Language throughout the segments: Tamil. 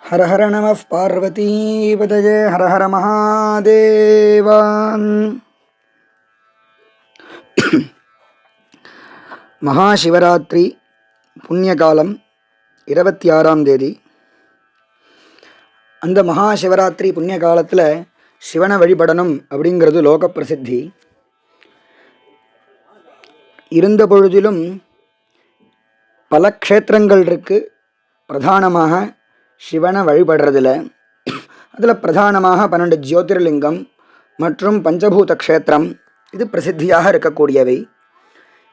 ஹர ஹர நம பார்வதீபதயே ஹர ஹர மகாதேவான். மகாசிவராத்திரி புண்ணியகாலம் 26ஆம் தேதி. அந்த மகாசிவராத்திரி புண்ணிய காலத்தில் சிவனை வழிபடணும் அப்படிங்கிறது லோக பிரசித்தி. இருந்த பொழுதிலும் பல க்ஷேத்திரங்கள் இருக்குது. பிரதானமாக சிவனை வழிபடுறதில் அதில் பிரதானமாக 12 ஜோதிர்லிங்கம் மற்றும் பஞ்சபூத க்ஷேத்திரம் இது பிரசித்தியாக இருக்கக்கூடியவை.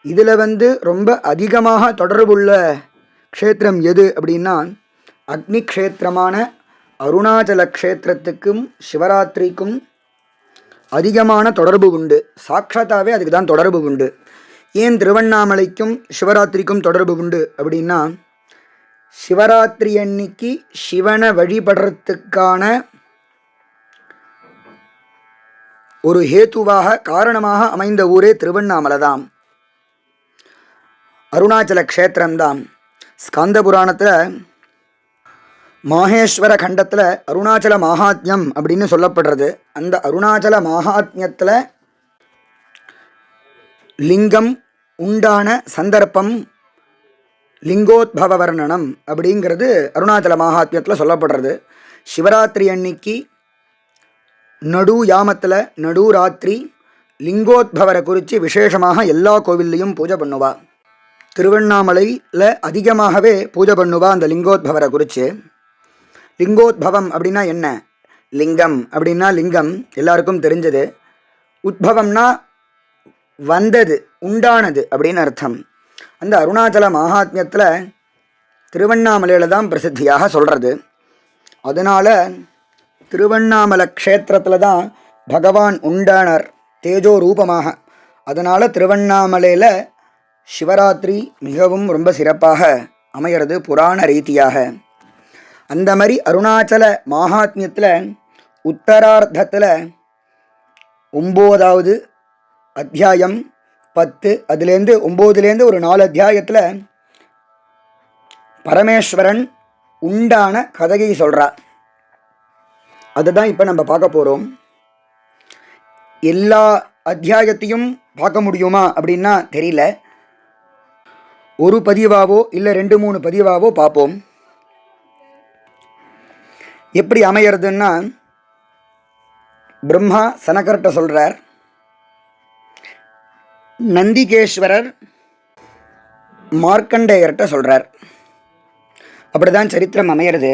இதில் ரொம்ப அதிகமாக தொடர்புள்ள க்ஷேத்திரம் எது அப்படின்னா அக்னி க்ஷேத்திரமான அருணாச்சல க்ஷேத்திரத்துக்கும் சிவராத்திரிக்கும் அதிகமான தொடர்பு உண்டு. சாட்சாத்தாவே அதுக்கு தான் தொடர்பு உண்டு. ஏன் திருவண்ணாமலைக்கும் சிவராத்திரிக்கும் தொடர்பு உண்டு அப்படின்னா சிவராத்திரி அன்னைக்கு சிவனை வழிபடுறதுக்கான ஒரு ஹேத்துவாக காரணமாக அமைந்த ஊரே திருவண்ணாமலை தான், அருணாச்சல க்ஷேத்திரம்தான். ஸ்காந்த புராணத்தில் மாஹேஸ்வர கண்டத்தில் அருணாச்சல மகாத்மியம் அப்படின்னு சொல்லப்படுறது. அந்த அருணாச்சல மகாத்மியத்தில் லிங்கம் உண்டான சந்தர்ப்பம் லிங்கோத்பவ வர்ணனம் அப்படிங்கிறது அருணாச்சல மகாத்மியத்தில் சொல்லப்படுறது. சிவராத்திரி அன்னைக்கு நடு யாமத்தில் நடு ராத்திரி லிங்கோத்பவரை குறித்து விசேஷமாக எல்லா கோவில்லையும் பூஜை பண்ணுவா. திருவண்ணாமலையில் அதிகமாகவே பூஜை பண்ணுவா அந்த லிங்கோத்பவரை குறித்து. லிங்கோத்பவம் அப்படின்னா என்ன? லிங்கம் அப்படின்னா லிங்கம் எல்லாருக்கும் தெரிஞ்சது. உத்பவம்னா வந்தது, உண்டானது அப்படின்னு அர்த்தம். அந்த அருணாச்சல மகாத்மியத்தில் திருவண்ணாமலையில் தான் பிரசித்தியாக சொல்கிறது. அதனால் திருவண்ணாமலை க்ஷேத்திரத்தில் தான் பகவான் உண்டானார் தேஜோ ரூபமாக. அதனால் திருவண்ணாமலையில் சிவராத்திரி மிகவும் ரொம்ப சிறப்பாக அமைகிறது புராண ரீதியாக. அந்த மாதிரி அருணாச்சல மகாத்மியத்தில் உத்தரார்த்தத்தில் 9வது அத்தியாயம் 10, அதுலேருந்து 9லேருந்து ஒரு 4 அத்தியாயத்தில் பரமேஸ்வரன் உண்டான கதையை சொல்கிறார். அதுதான் இப்போ நம்ம பார்க்க போகிறோம். எல்லா அத்தியாயத்தையும் பார்க்க முடியுமா அப்படின்னா தெரியல. ஒரு பதிவாவோ இல்லை 2-3 பதிவாவோ பார்ப்போம். எப்படி அமையிறதுன்னா பிரம்மா சனகர்கிட்ட சொல்கிறார், நந்திகேஸ்வரர் மார்க்கண்டேயர்கிட்ட சொல்கிறார். அப்படி தான் சரித்திரம் அமையிறது.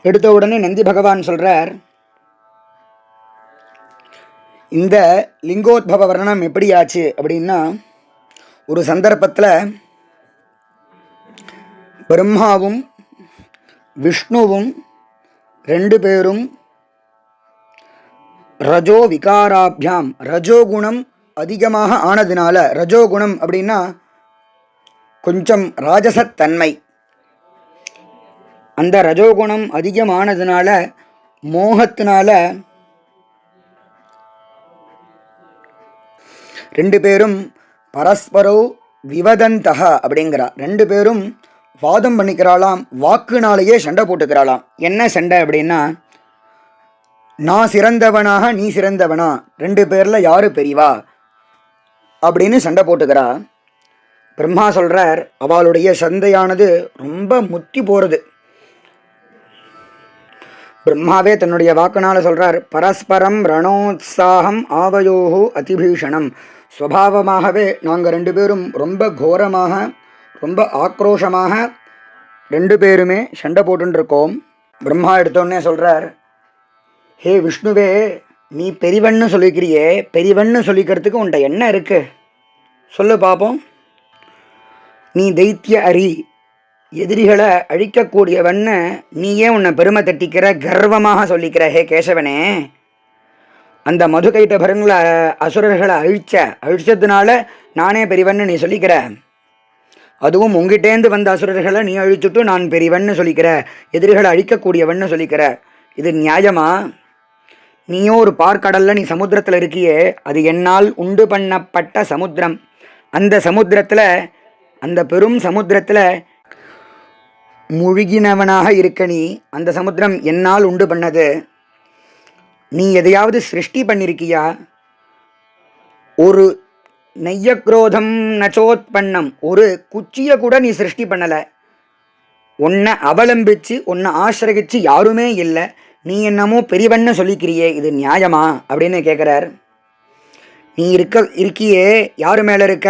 எடுத்த உடனே நந்தி பகவான் சொல்கிறார், இந்த லிங்கோத்பவ வர்ணனம் எப்படி ஆச்சு அப்படின்னா ஒரு சந்தர்ப்பத்தில் பிரம்மாவும் விஷ்ணுவும் 2 பேரும் ரஜோ விகாராபியாம், ரஜோகுணம் அதிகமாக ஆனதுனால, ரஜோகுணம் அப்படின்னா கொஞ்சம் ராஜசத்தன்மை, அந்த ரஜோகுணம் அதிகமானதுனால மோகத்தினால 2 பேரும் பரஸ்பரோ விவதந்தக அப்படிங்கிறா. 2 பேரும் வாதம் பண்ணிக்கிறாளாம், வாக்குனாலேயே சண்டை போட்டுக்கிறாளாம். என்ன சண்டை அப்படின்னா நான் சிறந்தவனாக நீ சிறந்தவனா, 2 பேரில் யாரு பெரியவா அப்படின்னு சண்டை போட்டுக்கிறா. பிரம்மா சொல்கிறார், அவளுடைய சண்டையானது ரொம்ப முத்தி போகிறது. பிரம்மாவே தன்னுடைய வாக்குனால சொல்கிறார், பரஸ்பரம் ரணோத்சாகம் ஆவயோஹோ அதிபீஷணம். ஸ்வபாவமாகவே நாங்கள் 2 பேரும் ரொம்ப கோரமாக ரொம்ப ஆக்ரோஷமாக 2 பேருமே சண்டை போட்டுருக்கோம். பிரம்மா எடுத்தோடனே சொல்கிறார், ஹே விஷ்ணுவே, நீ பெரியவன்னு சொல்லிக்கிறியே, பெரியவன்னு சொல்லிக்கிறதுக்கு உன்ட்ட என்ன இருக்கு சொல்லு பார்ப்போம். நீ தைத்திய அரி, எதிரிகளை அழிக்கக்கூடியவன்னு நீயே உன்னை பெருமை தட்டிக்கிற, கர்வமாக சொல்லிக்கிற. ஹே கேசவனே, அந்த மதுகைட்டபரங்களை அசுரர்களை அழிச்சதுனால நானே பெரியவன்னு நீ சொல்லிக்கிற. அதுவும் உங்ககிட்டேந்து வந்த அசுரர்களை நீ அழிச்சுட்டு நான் பெரியவன்னு சொல்லிக்கிற, எதிரிகளை அழிக்கக்கூடியவன்னு சொல்லிக்கிற. இது நியாயமா? நீயோ ஒரு பார்க்கடலில் நீ சமுத்திரத்தில் இருக்கியே, அது என்னால் உண்டு பண்ணப்பட்ட சமுத்திரம். அந்த சமுத்திரத்தில், அந்த பெரும் சமுத்திரத்தில் முழுகினவனாக இருக்க நீ அந்த சமுத்திரம் என்னால் உண்டு பண்ணது. நீ எதையாவது சிருஷ்டி பண்ணிருக்கியா? ஒரு நெய்யக்ரோதம் நச்சோத்பன்னம், ஒரு குச்சியை கூட நீ சிருஷ்டி பண்ணலை. உன்னை அவலம்பிச்சு உன்னை ஆசிரகிச்சு யாருமே இல்லை, நீ என்னமோ பெரியவன்னு சொல்லிக்கிறியே, இது நியாயமா அப்படின்னு கேட்குறார். நீ இருக்கியே யாரு மேலே இருக்க?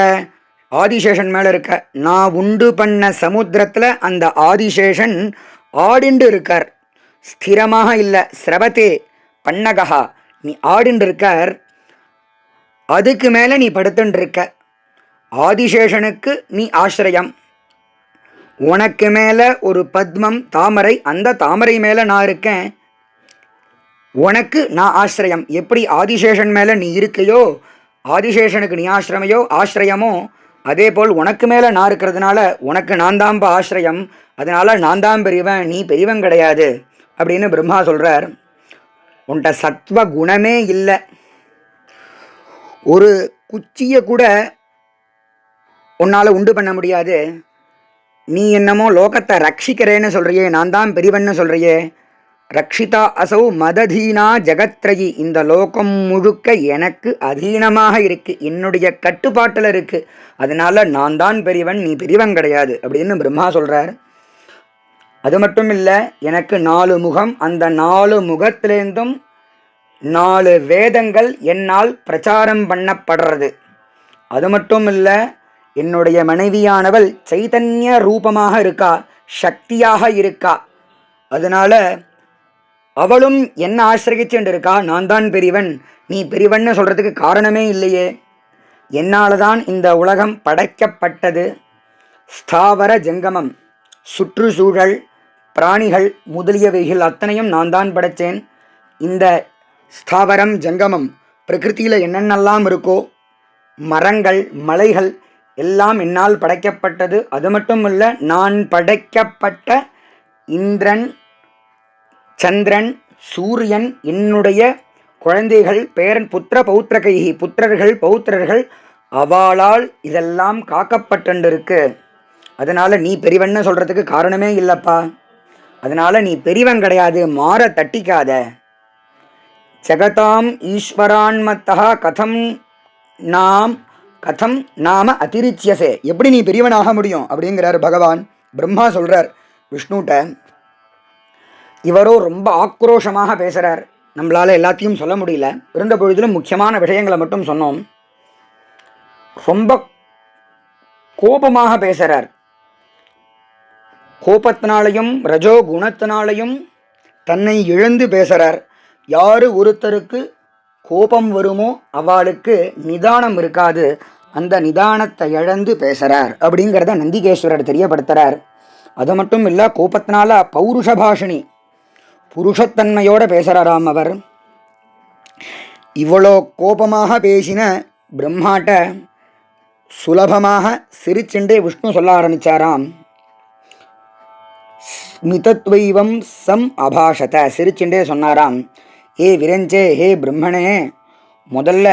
ஆதிசேஷன் மேலே இருக்க. நான் உண்டு பண்ண சமுத்திரத்தில் அந்த ஆதிசேஷன் ஆடிண்டு இருக்கார், ஸ்திரமாக இல்லை. ஸ்ரவத்தே பன்னகா, நீ ஆடிண்டு இருக்கார், அதுக்கு மேலே நீ படுத்துட்டு இருக்க. ஆதிசேஷனுக்கு நீ ஆசிரியம், உனக்கு மேலே ஒரு பத்மம் தாமரை, அந்த தாமரை மேலே நான் இருக்கேன், உனக்கு நான் ஆசிரியம். எப்படி ஆதிசேஷன் மேலே நீ இருக்கையோ, ஆதிசேஷனுக்கு நீ ஆசிரியமோ, அதே போல் உனக்கு மேலே நான் இருக்கிறதுனால உனக்கு நான் தான்ப ஆசிரியம், அதனால நான் தான் பெரியவன், நீ பெரியவன் கிடையாது அப்படின்னு பிரம்மா சொல்கிறார். உன்ட சத்வ குணமே இல்லை. ஒரு குச்சியை கூட உன்னால் உண்டு பண்ண முடியாது. நீ என்னமோ லோகத்தை ரட்சிக்கிறேன்னு சொல்கிறியே, நான் தான் பெரியவன்னு சொல்கிறியே. ரக்ஷிதா அசௌ மததீனா ஜெகத்ரயி, இந்த லோகம் முழுக்க எனக்கு அதீனமாக இருக்கு, என்னுடைய கட்டுப்பாட்டில் இருக்கு, அதனால நான் தான் பெரியவன், நீ பெரியவன் கிடையாது அப்படின்னு பிரம்மா சொல்கிறார். அது மட்டும் இல்லை, எனக்கு 4 முகம், அந்த 4 முகத்திலேருந்தும் 4 வேதங்கள் என்னால் பிரச்சாரம் பண்ணப்படுறது. அது மட்டும் இல்லை, என்னுடைய மனைவியானவள் சைதன்ய ரூபமாக இருக்கா, சக்தியாக இருக்கா, அதனால அவளும் என்ன ஆசிரியச்சுட்டு இருக்கா. நான் தான் பெரியவன், நீ பெரியவன்னு சொல்கிறதுக்கு காரணமே இல்லையே. என்னால் தான் இந்த உலகம் படைக்கப்பட்டது. ஸ்தாவர ஜங்கமம், சுற்றுச்சூழல், பிராணிகள் முதலியவைகள் அத்தனையும் நான் தான் படைத்தேன். இந்த ஸ்தாவரம் ஜங்கமம் பிரகிருதியில் என்னென்னலாம் இருக்கோ, மரங்கள் மலைகள் எல்லாம் என்னால் படைக்கப்பட்டது. அது மட்டும் இல்லை, நான் படைக்கப்பட்ட இந்திரன் சந்திரன் சூரியன் என்னுடைய குழந்தைகள், பேரன் புத்திர பௌத்திரகைகி, புத்திரர்கள் பௌத்திரர்கள், அவளால் இதெல்லாம் காக்கப்பட்டுருக்கு. அதனால நீ பெரியவன்னு சொல்றதுக்கு காரணமே இல்லப்பா, அதனால நீ பெரியவன் கிடையாது, மாற தட்டிக்காத. ஜகதாம் ஈஸ்வரான்மத்தா கதம் நாம அதிரிச்சியசே, எப்படி நீ பெரியவனாக முடியும் அப்படிங்கிறார் பகவான். பிரம்மா சொல்றார் விஷ்ணுட்ட. இவரோ ரொம்ப ஆக்ரோஷமாக பேசுகிறார். நம்மளால் எல்லாத்தையும் சொல்ல முடியல, இருந்த பொழுதிலும் முக்கியமான விஷயங்களை மட்டும் சொன்னோம். ரொம்ப கோபமாக பேசுகிறார். கோபத்தினாலையும் ரஜோ குணத்தினாலையும் தன்னை இழந்து பேசுகிறார். யார் ஒருத்தருக்கு கோபம் வருமோ அவளுக்கு நிதானம் இருக்காது, அந்த நிதானத்தை இழந்து பேசுகிறார் அப்படிங்கிறத நந்திகேஸ்வரர் தெரியப்படுத்துகிறார். அது மட்டும் இல்லை, கோபத்தினால பௌருஷ பாஷினி, புருஷத்தன்மையோட பேசுகிறாராம் அவர். இவ்வளோ கோபமாக பேசின பிரம்மாட்ட சுலபமாக சிரிச்சுண்டே விஷ்ணு சொல்ல ஆரம்பிச்சாராம். ஸ்மிதத்வைவம் சம் அபாஷத, சிரிச்சுண்டே சொன்னாராம், ஏ விரஞ்சே, ஹே பிரம்மனே, முதல்ல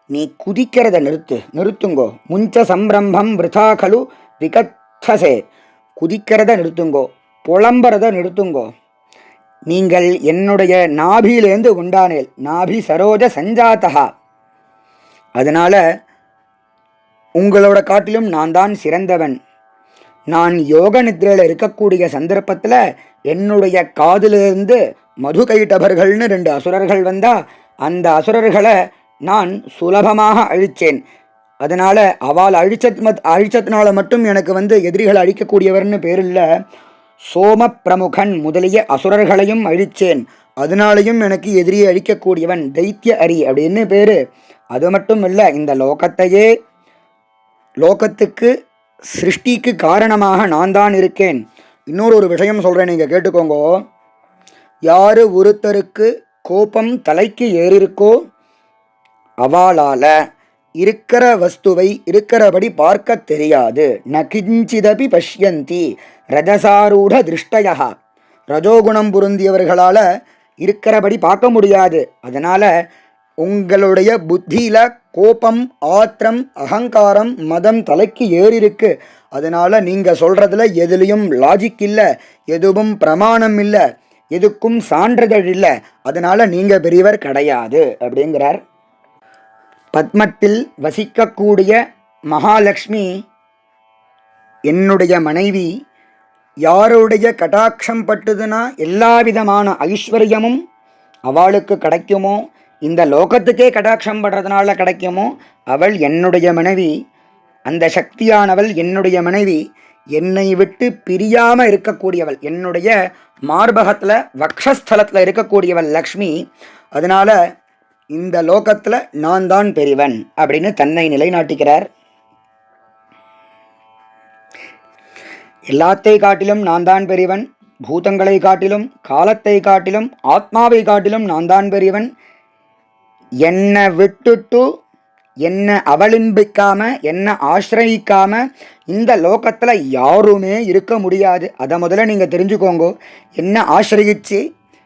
நீ குதிக்கிறத நிறுத்துங்கோ. முஞ்ச சம்பிரம்பம் விருதா கலு விகத்தசே, குதிக்கிறத நிறுத்துங்கோ, புலம்புறத நிறுத்துங்கோ. நீங்கள் என்னுடைய நாபியிலேருந்து உண்டானேல், நாபி சரோஜ சஞ்சாத்தகா, அதனால உங்களோட காட்டிலும் நான் தான் சிறந்தவன். நான் யோக நித்ரையில் இருக்கக்கூடிய சந்தர்ப்பத்தில் என்னுடைய காதிலிருந்து மது கைட்டபர்கள்னு 2 அசுரர்கள் வந்தா, அந்த அசுரர்களை நான் சுலபமாக அழித்தேன். அதனால அவள் அழிச்சதுனால மட்டும் எனக்கு எதிரிகளை அழிக்கக்கூடியவர்னு பேர் இல்லை, சோம பிரமுகன் முதலிய அசுரர்களையும் அழிச்சேன், அதனாலையும் எனக்கு எதிரியை அழிக்கக்கூடியவன் தைத்திய அரி அப்படின்னு பேரு. அது மட்டும் இல்லை, இந்த லோகத்துக்கு சிருஷ்டிக்கு காரணமாக நான் தான் இருக்கேன். இன்னொரு விஷயம் சொல்கிறேன், நீங்கள் கேட்டுக்கோங்க. யார் ஒருத்தருக்கு கோபம் தலைக்கு ஏறிருக்கோ அவளால் இருக்கிற வஸ்துவை இருக்கிறபடி பார்க்க தெரியாது. ந கிஞ்சிதபி பஷ்யந்தி ரஜசாரூட திருஷ்டயா, ரஜோகுணம் பொருந்தியவர்களால் இருக்கிறபடி பார்க்க முடியாது. அதனால் உங்களுடைய புத்தியில் கோபம், ஆத்திரம், அகங்காரம், மதம் தலைக்கு ஏறிருக்கு, அதனால் நீங்கள் சொல்கிறதுல எதுலேயும் லாஜிக் இல்லை, எதுவும் பிரமாணம் இல்லை, எதுக்கும் சான்றிதழ் இல்லை, அதனால் நீங்கள் பெரியவர் கிடையாது அப்படிங்கிறார். பத்மத்தில் வசிக்கக்கூடிய மகாலட்சுமி என்னுடைய மனைவி, யாருடைய கடாட்சம் பட்டுதுன்னா எல்லா விதமான ஐஸ்வர்யமும் அவளுக்கு கிடைக்குமோ, இந்த லோகத்துக்கே கடாட்சம் படுறதுனால கிடைக்குமோ, அவள் என்னுடைய மனைவி. அந்த சக்தியானவள் என்னுடைய மனைவி, என்னை விட்டு பிரியாமல் இருக்கக்கூடியவள், என்னுடைய மார்பகத்தில் வக்ஷஸ்தலத்தில் இருக்கக்கூடியவள் லக்ஷ்மி. அதனால் இந்த லோகத்தில் நான் தான் பெரியவன் அப்படின்னு தன்னை நிலைநாட்டிக்கிறார். எல்லாத்தை காட்டிலும் நான் தான் பெரியவன், பூதங்களை காட்டிலும், காலத்தை காட்டிலும், ஆத்மாவை காட்டிலும் நான் தான் பெரியவன். என்னை விட்டுட்டு என்னை அவலிம்பிக்காம, என்னை ஆசிரயிக்காம இந்த லோகத்தில் யாருமே இருக்க முடியாது. அதை முதல்ல நீங்கள் தெரிஞ்சுக்கோங்க. என்ன ஆசிரயிச்சு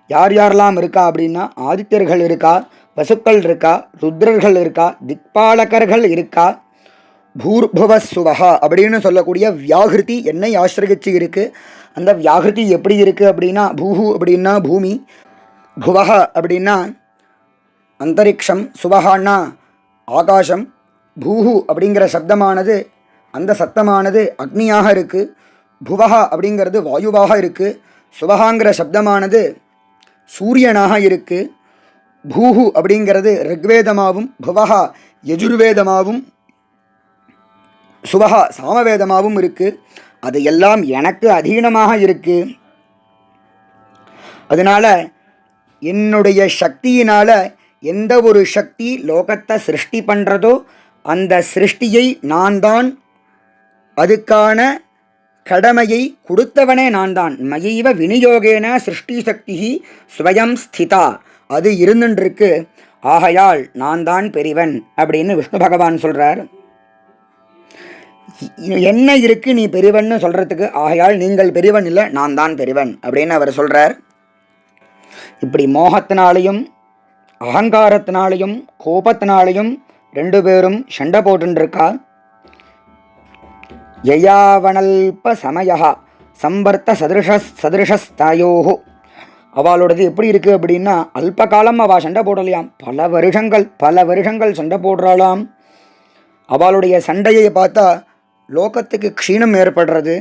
யார் யாரெல்லாம் இருக்கா அப்படின்னா, ஆதித்யர்கள் இருக்கா, வசுக்கள் இருக்கா, ருத்ரர்கள் இருக்கா, திக்பாலகர்கள் இருக்கா, பூர்புவசுவஹா அப்படின்னு சொல்லக்கூடிய வியாகிருதி என்னை ஆசிரயிச்சு இருக்குது. அந்த வியாகிருதி எப்படி இருக்குது அப்படின்னா, பூஹு அப்படின்னா பூமி, புவஹ அப்படின்னா அந்தரிக்ஷம், சுவஹான்னா ஆகாசம், பூஹு அப்படிங்கிற சப்தமானது, அந்த சத்தமானது அக்னியாக இருக்குது, புவஹா அப்படிங்கிறது வாயுவாக இருக்குது, சுவஹாங்கிற சப்தமானது சூரியனாக இருக்குது, பூஹு அப்படிங்கிறது ரிக்வேதமாகவும், புவஹா யஜுர்வேதமாகவும், சுவஹா சாமவேதமாகவும் இருக்குது. அது எல்லாம் எனக்கு அதீனமாக இருக்குது. அதனால் என்னுடைய சக்தியினால் எந்த ஒரு சக்தி லோகத்தை சிருஷ்டி பண்ணுறதோ அந்த சிருஷ்டியை நான் தான், அதுக்கான கடமையை கொடுத்தவனே நான் தான். மயைவ விநியோகேன சிருஷ்டி சக்தி ஸ்வயம் ஸ்திதா, அது இருந்துருக்கு. ஆகையால் நான் தான் பெரியவன் அப்படின்னு விஷ்ணு பகவான் சொல்கிறார். என்ன இருக்கு நீ பெரியவன்னு சொல்கிறதுக்கு? ஆகையால் நீங்கள் பெரியவன் இல்லை, நான் தான் பெரியவன் அப்படின்னு அவர் சொல்கிறார். இப்படி மோகத்தினாலையும் அகங்காரத்தினாலையும் கோபத்தினாலையும் ரெண்டு பேரும் சண்டை போட்டுருக்கா. யயாவனல்ப சமயா சம்பர்த்த சதிருஷஸ்தாயோஹோ, அவளோடது எப்படி இருக்குது அப்படின்னா, அல்ப காலம் அவள் சண்டை போடலையாம், பல வருஷங்கள் சண்டை போடுறாளாம். அவளுடைய சண்டையை பார்த்தா லோகத்துக்கு க்ஷீணம் ஏற்படுறது,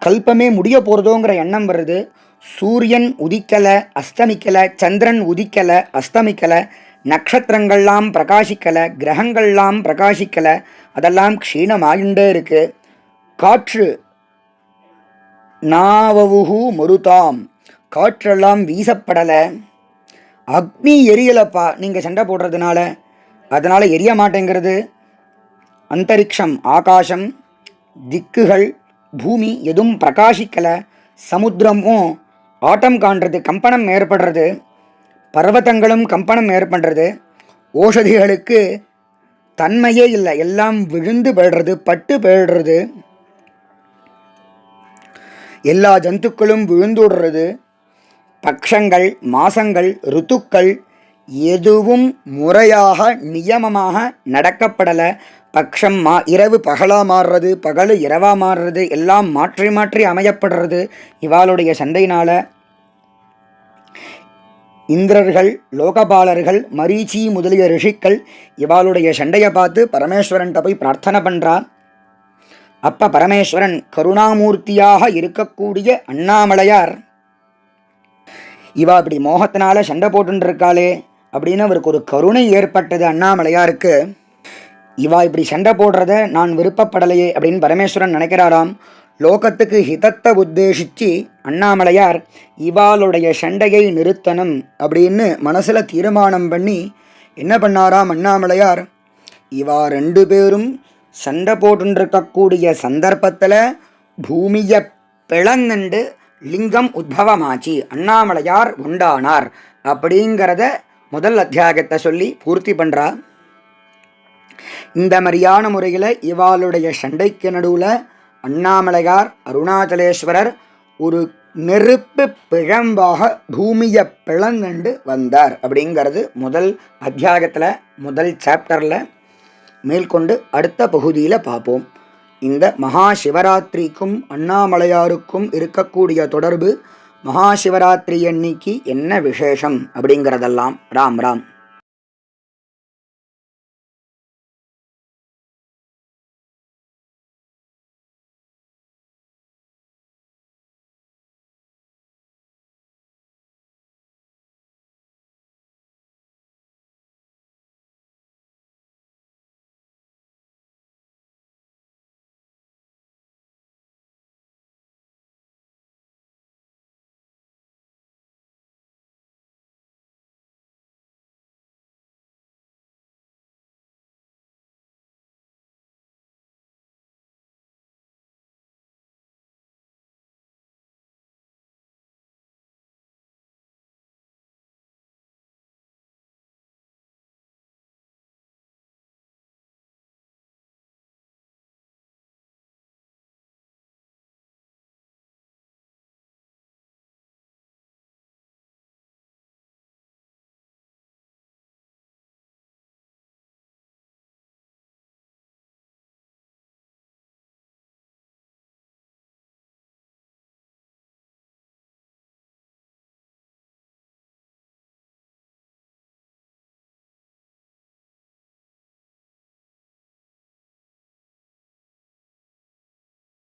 கல்பமே முடிய போகிறதோங்கிற எண்ணம் வருது. சூரியன் உதிக்கலை அஸ்தமிக்கலை, சந்திரன் உதிக்கலை அஸ்தமிக்கலை, நட்சத்திரங்கள்லாம் பிரகாசிக்கலை, கிரகங்கள்லாம் பிரகாசிக்கலை, அதெல்லாம் க்ஷீணமாகிண்டே இருக்குது. காற்று நாவவுஹு மருதாம், காற்றெல்லாம் வீசப்படலை. அக்னி எரியலப்பா நீங்கள் சண்டை போடுறதுனால, அதனால் எரிய மாட்டேங்கிறது. அந்தரிக்ஷம் ஆகாசம், திக்குகள், பூமி எதுவும் பிரகாசிக்கலை. சமுத்திரமும் ஆட்டம் காண்றது, கம்பனம் ஏற்படுறது, பர்வதங்களும் கம்பனம் ஏற்படுறது. ஓஷதிகளுக்கு தன்மையே இல்லை, எல்லாம் விழுந்து போயிடுறது, பட்டு போயிடுறது. எல்லா ஜந்துக்களும் விழுந்துடுறது. பக்ஷங்கள், மாசங்கள், ருத்துக்கள் எதுவும் முறையாக நியமமாக நடக்கப்படலை. பக்ஷம் இரவு பகலாக மாறுறது, பகல் இரவாக மாறுறது, எல்லாம் மாற்றி மாற்றி அமையப்படுறது. இவாளுடைய சண்டையினால் இந்திரர்கள், லோகபாலர்கள், மரீச்சி முதலிய ரிஷிக்கள் இவாளுடைய சண்டையை பார்த்து பரமேஸ்வரன்கிட்ட போய் பிரார்த்தனை பண்ணுறா. அப்போ பரமேஸ்வரன் கருணாமூர்த்தியாக இருக்கக்கூடிய அண்ணாமலையார், இவா இப்படி மோகத்தினால சண்டை போட்டுருக்காளே அப்படின்னு அவருக்கு ஒரு கருணை ஏற்பட்டது அண்ணாமலையாருக்கு. இவா இப்படி சண்டை போடுறத நான் விருப்பப்படலையே அப்படின்னு பரமேஸ்வரன் நினைக்கிறாராம். லோகத்துக்கு ஹிதத்தை உத்தேசித்து அண்ணாமலையார் இவாளுடைய சண்டையை நிறுத்தணும் அப்படின்னு மனசில் தீர்மானம் பண்ணி என்ன பண்ணாராம் அண்ணாமலையார், இவா ரெண்டு பேரும் சண்டை போட்டுருக்கக்கூடிய சந்தர்ப்பத்தில் பூமியை பிளந்துண்டு லிங்கம் உத்பவமாச்சு, அண்ணாமலையார் உண்டானார் அப்படிங்கிறத முதல் அத்தியாயத்தை சொல்லி பூர்த்தி பண்ணுறா. இந்த மாதிரியான முறையில் இவாளுடைய சண்டைக்கு நடுவில் அண்ணாமலையார் அருணாச்சலேஸ்வரர் ஒரு நெருப்பு பிழம்பாக பூமியை பிளந்துண்டு வந்தார் அப்படிங்கிறது முதல் அத்தியாயத்தில் முதல் சாப்டரில் மேற்கொண்டு அடுத்த பகுதியில் பார்ப்போம். இந்த மகா சிவராத்திரிக்கும் அண்ணாமலையாருக்கும் இருக்கக்கூடிய தொடர்பு, மகா சிவராத்திரி அன்னைக்கு என்ன விசேஷம் அப்படிங்கிறதெல்லாம். ராம் ராம்.